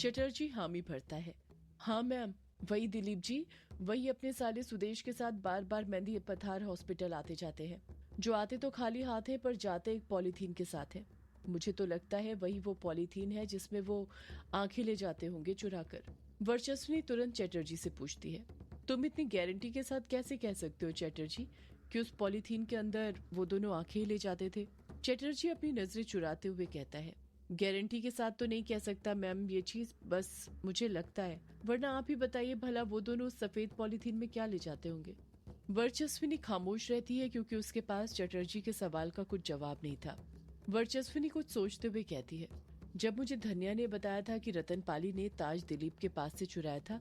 चटर्जी हामी भरता है। हाँ मैम, वही दिलीप जी, वही अपने साले सुदेश के साथ बार बार मेहंदी पठार हॉस्पिटल आते जाते हैं। जो आते तो खाली हाथ है पर जाते एक पॉलीथीन के साथ है। मुझे तो लगता है वही वो पॉलीथीन है जिसमें वो आंखें ले जाते होंगे चुरा कर। वर्चस्विनी तुरंत चटर्जी से पूछती है, तुम इतनी गारंटी के साथ कैसे कह सकते हो चटर्जी कि उस पॉलीथीन के अंदर वो दोनों आंखें ले जाते थे? चटर्जी अपनी नजरें चुराते हुए कहता है, गारंटी के साथ तो नहीं कह सकता मैम ये चीज, बस मुझे लगता है। वरना आप ही बताइए भला वो दोनों सफेद पॉलीथीन में क्या ले जाते होंगे? वर्चस्विनी खामोश रहती है क्योंकि उसके पास चटर्जी के सवाल का कुछ जवाब नहीं था। वर्चस्विनी कुछ सोचते हुए कहती है, जब मुझे धन्या ने बताया था कि रतन पाली ने ताज दिलीप के पास से चुराया था,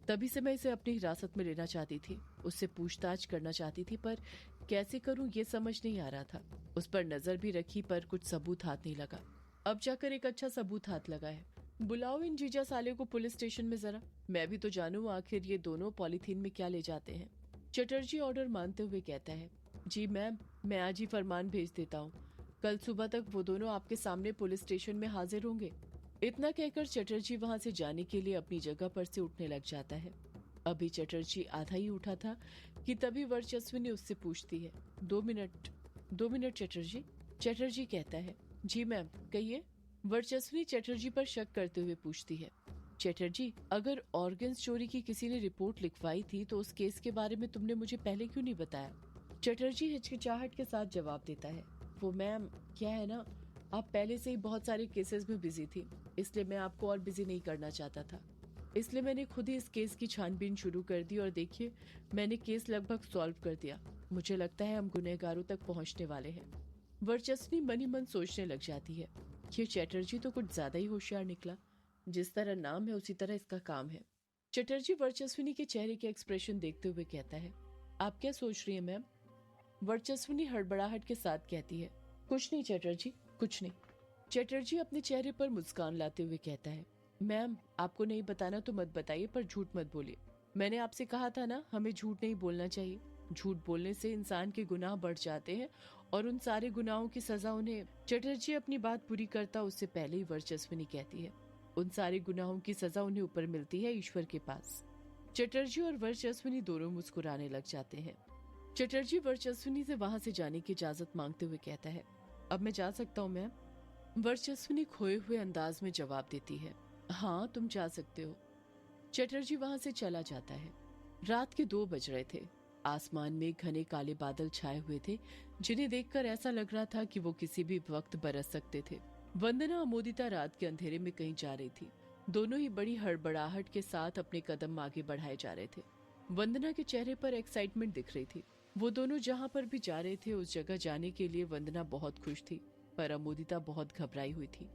तभी से मैं इसे अपनी हिरासत में लेना चाहती थी, उससे पूछताछ करना चाहती थी, पर कैसे करूं ये समझ नहीं आ रहा था। उस पर नजर भी रखी पर कुछ सबूत हाथ नहीं लगा। अब जाकर एक अच्छा सबूत हाथ लगा है। बुलाओ इन जीजा साले को पुलिस स्टेशन में जरा, मैं भी तो जानूं आखिर ये दोनों पॉलीथीन में क्या ले जाते हैं। चटर्जी ऑर्डर मानते हुए कहता है, जी मैम, मैं आज ही फरमान भेज देता हूँ। कल सुबह तक वो दोनों आपके सामने पुलिस स्टेशन में हाजिर होंगे। इतना कहकर चटर्जी वहां से जाने के लिए अपनी जगह पर से उठने लग जाता है। अभी चटर्जी आधा ही उठा था कि तभी वर्चस्विनी उससे पूछती है, 2 मिनट चटर्जी। चटर्जी कहता है, जी मैम कहिए। वर्चस्विनी चटर्जी पर शक करते हुए पूछती है, चटर्जी अगर ऑर्गन्स चोरी की किसी ने रिपोर्ट लिखवाई थी तो उस केस के बारे में तुमने मुझे पहले क्यों नहीं बताया? चटर्जी हिचकिचाहट के साथ जवाब देता है, वो मैम क्या है ना, आप पहले से ही बहुत सारे केसेस में बिजी थी, इसलिए मैं आपको और बिजी नहीं करना चाहता था। इसलिए मैंने खुद ही इस केस की छानबीन शुरू कर दी और देखिए मैंने केस लगभग सॉल्व कर दिया। मुझे लगता है हम गुनहगारों तक पहुंचने वाले हैं। वर्चस्विनी मनी मन सोचने लग जाती है, ये चटर्जी तो कुछ ज्यादा ही होशियार निकला। जिस तरह नाम है उसी तरह इसका काम है। चटर्जी वर्चस्विनी के चेहरे के एक्सप्रेशन देखते हुए कहता है, आप क्या सोच रही है मैम? वर्चस्विनी हड़बड़ाहट के साथ कहती है, कुछ नहीं चटर्जी, कुछ नहीं। चटर्जी अपने चेहरे पर मुस्कान लाते हुए कहता है, मैम आपको नहीं बताना तो मत बताइए, पर झूठ मत बोलिए। मैंने आपसे कहा था ना, हमें झूठ नहीं बोलना चाहिए। झूठ बोलने से इंसान के गुनाह बढ़ जाते हैं और उन सारे गुनाहों की सजा उन्हें। चटर्जी अपनी बात पूरी करता उससे पहले ही वर्चस्विनी कहती है, उन सारे गुनाहों की सजा उन्हें ऊपर मिलती है, ईश्वर के पास। चटर्जी और वर्चस्विनी दोनों मुस्कुराने लग जाते हैं। चटर्जी वर्चस्विनी से वहां से जाने की इजाजत मांगते हुए कहता है, अब मैं जा सकता हूँ मैम? वर्चस्विनी खोए हुए अंदाज में जवाब देती है, हाँ तुम जा सकते हो। चटर्जी वहां से चला जाता है। रात के 2 बज रहे थे। आसमान में घने काले बादल छाए हुए थे जिन्हें देखकर ऐसा लग रहा था कि वो किसी भी वक्त बरस सकते थे। वंदना अमोदिता रात के अंधेरे में कहीं जा रही थी। दोनों ही बड़ी हड़बड़ाहट के साथ अपने कदम आगे बढ़ाए जा रहे थे। वंदना के चेहरे पर एक्साइटमेंट दिख रही थी। वो दोनों जहां पर भी जा रहे थे उस जगह जाने के लिए वंदना बहुत खुश थी, पर अमोदिता बहुत घबराई हुई थी।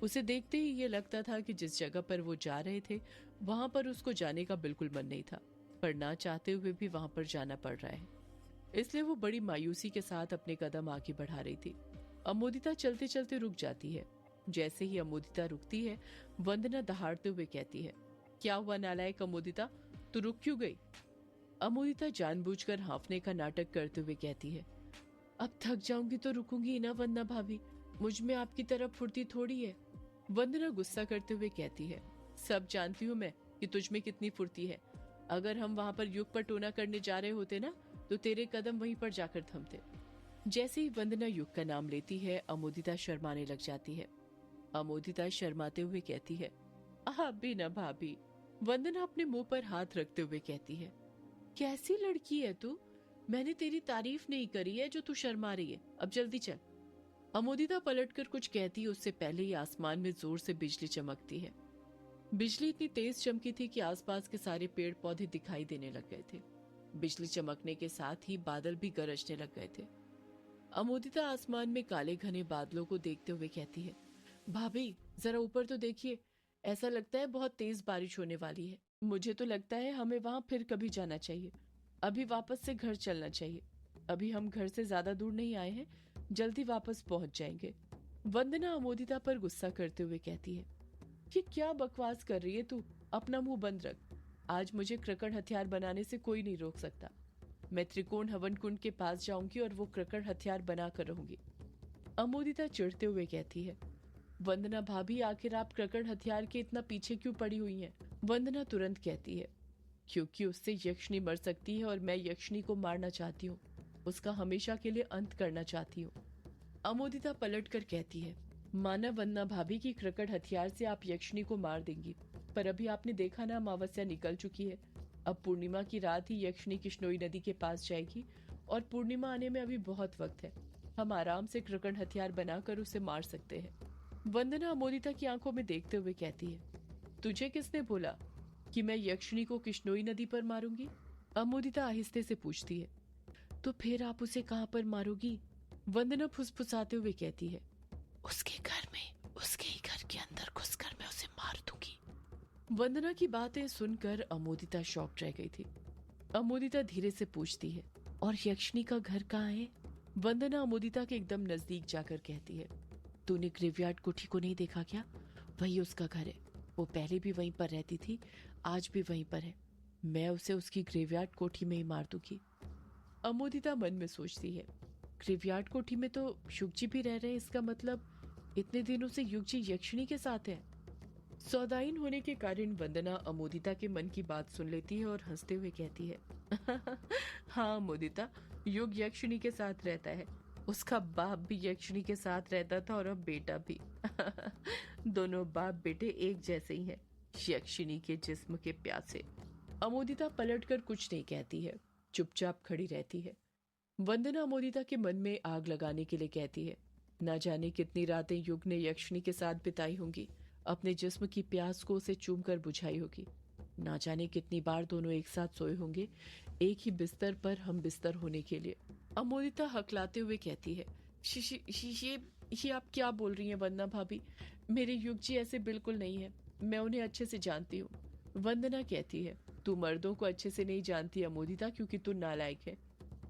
उसे देखते ही ये लगता था कि जिस जगह पर वो जा रहे थे वहां पर उसको जाने का बिल्कुल मन नहीं था, पर ना चाहते हुए भी वहां पर जाना पड़ रहा है। इसलिए वो बड़ी मायूसी के साथ अपने कदम आगे बढ़ा रही थी। अमोदिता चलते चलते रुक जाती है। जैसे ही अमोदिता रुकती है, वंदना दहाड़ते हुए कहती है, क्या हुआ नालायक अमोदिता, तू रुक क्यों गई? अमोदिता जानबूझकर हांफने का नाटक करते हुए कहती है, अब थक जाऊंगी तो रुकूंगी ही ना वंदना भाभी, मुझ में आपकी तरफ फुर्ती थोड़ी है। वंदना गुस्सा करते हुए कहती है, सब जानती हूँ मैं कि तुझ में कितनी फुर्ती है। अगर हम वहां पर युग पर टोना करने जा रहे होते ना तो तेरे कदम वहीं पर जाकर थमते। जैसे ही वंदना युग का नाम लेती है अमोदिता शर्माने लग जाती है। अमोदिता शर्माते हुए कहती है, आप भी ना भाभी। वंदना अपने मुंह पर हाथ रखते हुए कहती है, कैसी लड़की है तू, मैंने तेरी तारीफ नहीं करी है जो तू शर्मा रही है, अब जल्दी चल। अमोदिता पलटकर कुछ कहती है उससे पहले ही आसमान में जोर से बिजली चमकती है। बिजली इतनी तेज चमकी थी कि आसपास के सारे पेड़ पौधे दिखाई देने लग गए थे। बिजली चमकने के साथ ही बादल भी गरजने लग गए थे। अमोदिता आसमान में काले घने बादलों को देखते हुए कहती है, भाभी जरा ऊपर तो देखिए, ऐसा लगता है बहुत तेज बारिश होने वाली है। मुझे तो लगता है हमें वहां फिर कभी जाना चाहिए, अभी वापस से घर चलना चाहिए। अभी हम घर से ज्यादा दूर नहीं आए हैं, जल्दी वापस पहुंच जाएंगे। वंदना अमोदिता पर गुस्सा करते हुए कहती है, ये क्या बकवास कर रही है तू, अपना मुंह बंद रख। आज मुझे क्रकड़ हथियार बनाने से कोई नहीं रोक सकता। मैं त्रिकोण हवन कुंड के पास जाऊंगी और वो क्रकड़ हथियार बना कर रहूंगी। अमोदिता चिढ़ते हुए कहती है, वंदना भाभी, आखिर आप क्रकड़ हथियार के इतना पीछे क्यों पड़ी हुई हैं? वंदना तुरंत कहती है, क्योंकि उससे यक्षिणी मर सकती है और मैं यक्षिणी को मारना चाहती हूँ, उसका हमेशा के लिए अंत करना चाहती हूँ। अमोदिता पलट कर कहती है, माना वंदना भाभी की क्रकड़ हथियार से आप यक्षिणी को मार देंगी, पर अभी आपने देखा ना, अमावस्या निकल चुकी है। अब पूर्णिमा की रात ही यक्षिणी किश्नोई नदी के पास जाएगी और पूर्णिमा आने में अभी बहुत वक्त है। हम आराम से क्रकड़ हथियार बनाकर उसे मार सकते हैं। वंदना अमोदिता की आंखों में देखते हुए कहती है, तुझे किसने बोला कि मैं यक्षिणी को किश्नोई नदी पर मारूंगी? अमोदिता आहिस्ते से पूछती है, तो फिर आप उसे कहां पर मारोगी? वंदना फुसफुसाते हुए कहती है, उसके घर में, उसके ही घर के अंदर घुसकर मैं उसे मार दूंगी। वंदना की बातें सुनकर अमोदिता शॉक रह गई थी। अमोदिता धीरे से पूछती है, और यक्षिणी का घर कहाँ है? वंदना अमोदिता के एकदम नजदीक जाकर कहती है, तूने ग्रेवयार्ड कोठी को नहीं देखा क्या? वही उसका घर है। वो पहले भी वहीं पर रहती थी, आज भी वहीं पर है। मैं उसे उसकी ग्रेवयार्ड कोठी में ही मार दूंगी। अमोदिता मन में सोचती है, ग्रेवयार्ड कोठी में तो युगजी भी रह रहे हैं, इसका मतलब इतने दिनों से युगजी यक्षिणी के साथ है। सौदाइन होने के कारण वंदना अमोदिता के मन की बात सुन लेती है और हंसते हुए कहती है, हाँ अमोदिता, युग यक्षिणी के साथ रहता है। उसका बाप भी यक्षिणी के साथ रहता था और अब बेटा भी। दोनों बाप बेटे एक जैसे ही हैं, यक्षिणी के जिस्म के प्यासे। अमोदिता पलटकर कुछ नहीं कहती है, चुपचाप खड़ी रहती है। वंदना अमोदिता के मन में आग लगाने के लिए कहती है, ना जाने कितनी रातें युग ने यक्षिणी के साथ बिताई होंगी, अपने जिस्म की प्यास को उसे चूम कर बुझाई होगी। ना जाने कितनी बार दोनों एक साथ सोए होंगे, एक ही बिस्तर पर हम बिस्तर होने के लिए। अमोदिता हकलाते हुए कहती है, ये आप क्या बोल रही हैं वंदना भाभी? मेरे युग जी ऐसे बिल्कुल नहीं है, मैं उन्हें अच्छे से जानती हूँ। वंदना कहती है, तू मर्दों को अच्छे से नहीं जानती अमोदिता, क्योंकि तू नालायक है।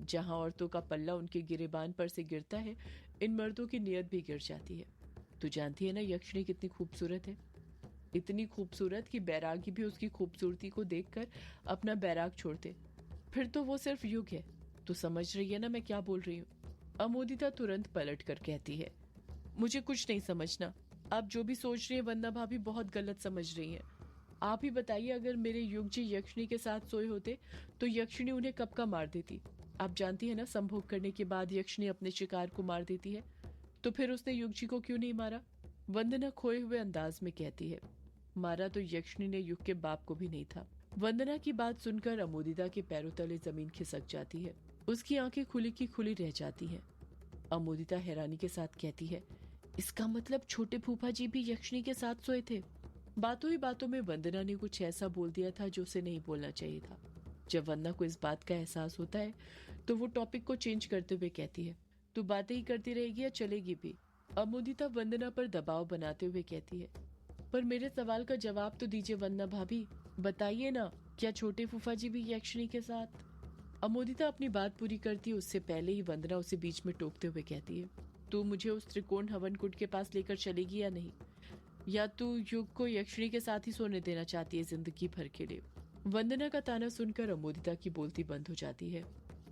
जहां औरतों का पल्ला उनके गिरेबान पर से गिरता है, इन मर्दों की नियत भी गिर जाती है। तू जानती है ना यक्षिणी कितनी खूबसूरत है, इतनी खूबसूरत कि बैरागी भी उसकी खूबसूरती को देखकर अपना बैराग छोड़ते। फिर तो वो सिर्फ युग है। तू समझ रही है ना मैं क्या बोल रही हूँ? अमोदिता तुरंत पलट कर कहती है, मुझे कुछ नहीं समझना। आप जो भी सोच रही हैं वंदना भाभी, बहुत गलत समझ रही हैं। आप ही बताइए, अगर मेरे युग जी यक्षिणी के साथ सोए होते तो यक्षिणी उन्हें कब का मार देती? आप जानती है ना, संभोग करने के बाद यक्षिणी अपने शिकार को मार देती है। तो फिर उसने युग जी को क्यों नहीं मारा? वंदना खोए हुए अंदाज में कहती है, मारा तो यक्षिणी ने युग के बाप को भी नहीं था। वंदना की बात सुनकर अमोदिता के पैरों तले जमीन खिसक जाती है। उसकी आंखें खुली की खुली रह जाती हैं। अमोदिता हैरानी के साथ कहती है, इसका मतलब छोटे फूफा जी भी यक्षिणी के साथ सोए थे? बातों ही बातों में वंदना ने कुछ ऐसा बोल दिया था जो उसे नहीं बोलना चाहिए था। जब वंदना को इस बात का एहसास होता है तो वो टॉपिक को चेंज करते हुए कहती है, तू बातें ही करती रहेगी या चलेगी भी? अमोदिता वंदना पर दबाव बनाते हुए कहती है, पर मेरे सवाल का जवाब तो दीजिए वंदना भाभी, बताइए ना, क्या छोटे फूफा जी भी यक्षिणी के साथ? अमोदिता अपनी बात पूरी करती है उससे पहले ही वंदना उसे बीच में टोकते हुए कहती है, तू मुझे उस त्रिकोण हवन कुंड के पास लेकर चलेगी या नहीं? या तू युग को यक्षिणी के साथ ही सोने देना चाहती है जिंदगी भर के लिए? वंदना का ताना सुनकर अमोदिता की बोलती बंद हो जाती है।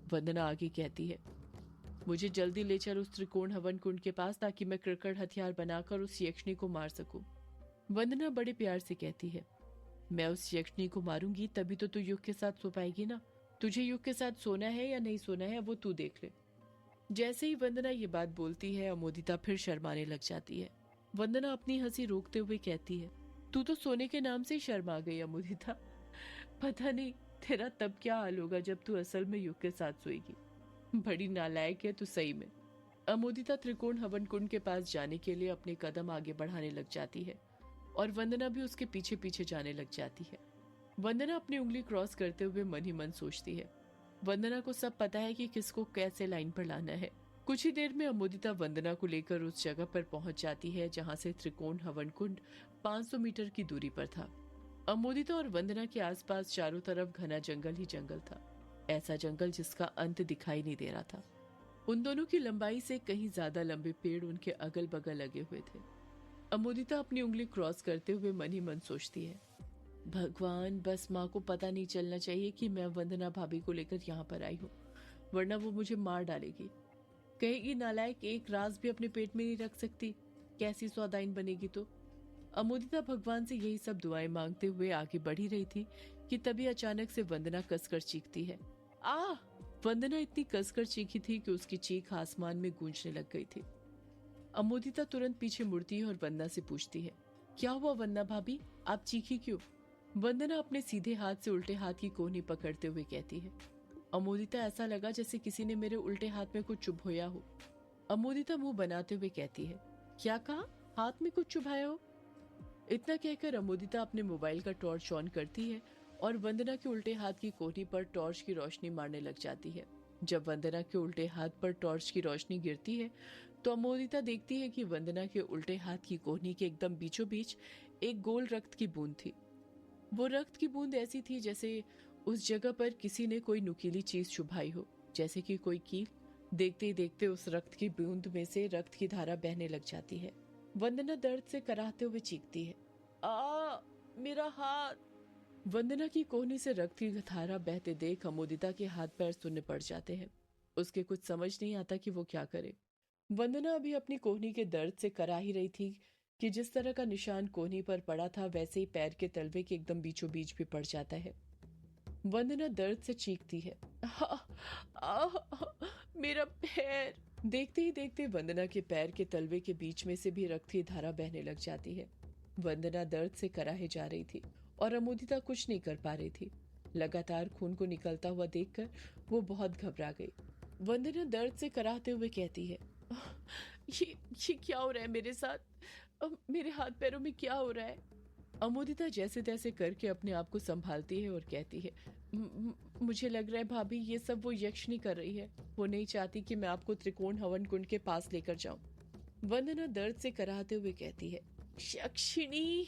वंदना आगे कहती है, मुझे जल्दी ले चल उस त्रिकोण हवन कुंड के पास, ताकि मैं क्रकड़ हथियार बनाकर उस यक्षिणी को मार सकूं। वंदना बड़े प्यार से कहती है, मैं उस यक्षिणी को मारूंगी तभी तो तू युग के साथ सो पाएगी ना। तुझे युग के साथ सोना है या नहीं सोना है वो तू देख ले। जैसे ही वंदना ये बात बोलती है, अमोदिता फिर शर्माने लग जाती है। वंदना अपनी हंसी रोकते हुए कहती है, तू तो सोने के नाम से ही शर्मा गई अमोदिता। पता नहीं तेरा तब क्या हाल होगा जब तू असल में युग के साथ सोएगी। बड़ी नालायक है तू सही में। अमोदिता त्रिकोण हवन कुंड के पास जाने के लिए अपने कदम आगे बढ़ाने लग जाती है और वंदना भी उसके पीछे पीछे जाने लग जाती है। वंदना अपनी उंगली क्रॉस करते हुए मन ही मन सोचती है, वंदना को सब पता है कि किसको कैसे लाइन पर लाना है। कुछ ही देर में अमोदिता वंदना को लेकर उस जगह पर पहुंच जाती है जहां से त्रिकोण हवन कुंड 500 मीटर की दूरी पर था। अमोदिता और वंदना के आसपास चारों तरफ घना जंगल ही जंगल था, ऐसा जंगल जिसका अंत दिखाई नहीं दे रहा था। उन दोनों की लंबाई से कहीं ज्यादा लंबे पेड़ उनके अगल बगल लगे हुए थे। अमोदिता अपनी उंगली क्रॉस करते हुए मन ही मन सोचती है, भगवान, बस माँ को पता नहीं चलना चाहिए कि मैं वंदना भाभी को लेकर यहाँ पर आई हूँ, वरना वो मुझे मार डालेगी। कहेगी नालायक, एक राज भी अपने पेट में नहीं रख सकती। कैसी सौदाइन बनेगी तो। अमोदिता भगवान से यही सब दुआएं मांगते हुए आगे बढ़ी रही थी कि तभी अचानक से वंदना कसकर चीखती है। आ! वंदना इतनी कसकर चीखी थी कि उसकी चीख आसमान में गूंजने लग गई थी। अमोदिता तुरंत पीछे मुड़ती है और वंदना से पूछती है, क्या हुआ वंदना भाभी, आप चीखी क्यों? वंदना अपने सीधे हाथ से उल्टे हाथ की कोहनी पकड़ते हुए कहती है, अमोदिता ऐसा लगा जैसे किसी ने मेरे उल्टे हाथ में कुछ चुभोया हो। अमोदिता मुंह बनाते हुए कहती है, क्या कहा? हाथ में कुछ चुभाया हो? इतना कहकर अमोदिता अपने मोबाइल का टॉर्च ऑन करती है और वंदना के उल्टे हाथ की कोहनी पर टॉर्च की रोशनी मारने लग जाती है। जब वंदना के उल्टे हाथ पर टॉर्च की रोशनी गिरती है तो अमोदिता देखती है कि वंदना के उल्टे हाथ की कोहनी के एकदम बीचों बीच एक गोल रक्त की बूंद थी। वो रक्त की बूंद ऐसी थी जैसे उस जगह पर किसी ने कोई नुकीली चीज चुभाई हो, जैसे कि कोई कील। देखते ही देखते उस रक्त की बूंद में से रक्त की धारा बहने लग जाती है। वंदना दर्द से कराहते हुए चीखती है, आ मेरा हाथ! वंदना की कोहनी से रक्त की धारा बहते देख अमोदिता के हाथ पैर सुन्न पड़ जाते हैं। उसके कुछ समझ नहीं आता कि वो क्या करे। वंदना अभी अपनी कोहनी के दर्द से करा ही रही थी कि जिस तरह का निशान कोहनी पर पड़ा था वैसे ही पैर के तलवे के एकदम बीचों बीच भी पड़ जाता है। वंदना दर्द से चीखती है, आ, आ, मेरा पैर! देखते ही देखते वंदना के पैर के तलवे के बीच में से भी रक्त की धारा बहने लग जाती है। वंदना दर्द से कराहे जा रही थी और अमोदिता कुछ नहीं कर पा रही थी। लगातार खून को निकलता हुआ देखकर वो बहुत घबरा गई। वंदना दर्द से कराहते हुए कहती है, ये क्या हो रहा है मेरे साथ? मेरे हाथ पैरों में क्या हो रहा है? अमोदिता जैसे तैसे करके अपने आप को संभालती है और कहती है, मुझे लग रहा है भाभी ये सब वो यक्षिणी कर रही है। वो नहीं चाहती कि मैं आपको त्रिकोण हवन कुंड के पास लेकर जाऊं। वंदना दर्द से कराहते हुए कहती है, यक्षिणी!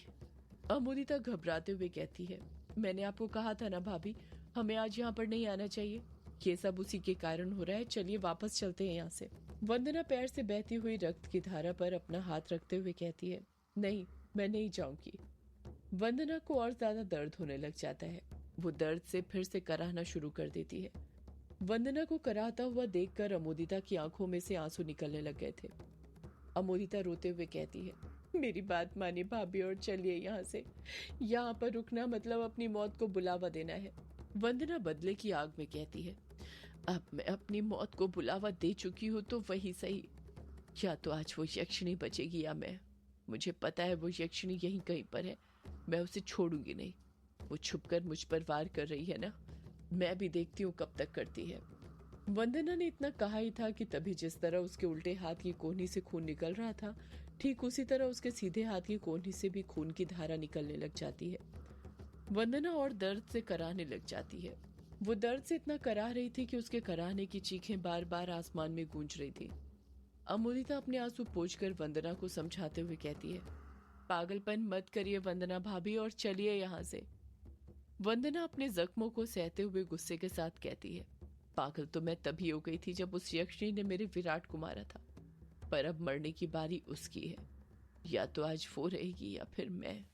अमोदिता घबराते हुए कहती है, मैंने आपको कहा था ना भाभी, हमें आज यहाँ पर नहीं आना चाहिए। ये सब उसी के कारण हो रहा है, चलिए वापस चलते हैं यहाँ से। वंदना पैर से बहती हुई रक्त की धारा पर अपना हाथ रखते हुए कहती है, नहीं, मैं नहीं जाऊंगी। वंदना को और ज्यादा दर्द होने लग जाता है। वो दर्द से फिर से कराहना शुरू कर देती है। वंदना को कराहता हुआ देखकर अमोदिता की आंखों में से आंसू निकलने लग गए थे। अमोदिता रोते हुए कहती है, मेरी बात मानिए भाभी और चलिए यहाँ से। यहाँ पर रुकना मतलब अपनी मौत को बुलावा देना है। वंदना बदले की आग में कहती है, अब मैं अपनी मौत को बुलावा दे चुकी हूँ तो वही सही। या तो आज वो यक्षिणी बचेगी या मैं। मुझे पता है वो यक्षिणी यहीं कहीं पर है, मैं उसे छोड़ूंगी नहीं। वो छुपकर मुझ पर वार कर रही है ना, मैं भी देखती हूँ कब तक करती है। वंदना ने इतना कहा ही था कि तभी जिस तरह उसके उल्टे हाथ की कोहनी से खून निकल रहा था, ठीक उसी तरह उसके सीधे हाथ की कोहनी से भी खून की धारा निकलने लग जाती है। वंदना और दर्द से कराहने लग जाती है। वो दर्द से इतना कराह रही थी कि उसके कराहने की चीखें बार बार आसमान में गूंज रही थी। अमोदिता अपने आंसू पोंछकर वंदना को समझाते हुए कहती है, पागलपन मत करिए वंदना भाभी और चलिए यहाँ से। वंदना अपने जख्मों को सहते हुए गुस्से के साथ कहती है, पागल तो मैं तभी हो गई थी जब उस यक्षिणी ने मेरे विराट को मारा था, पर अब मरने की बारी उसकी है। या तो आज वो रहेगी या फिर मैं।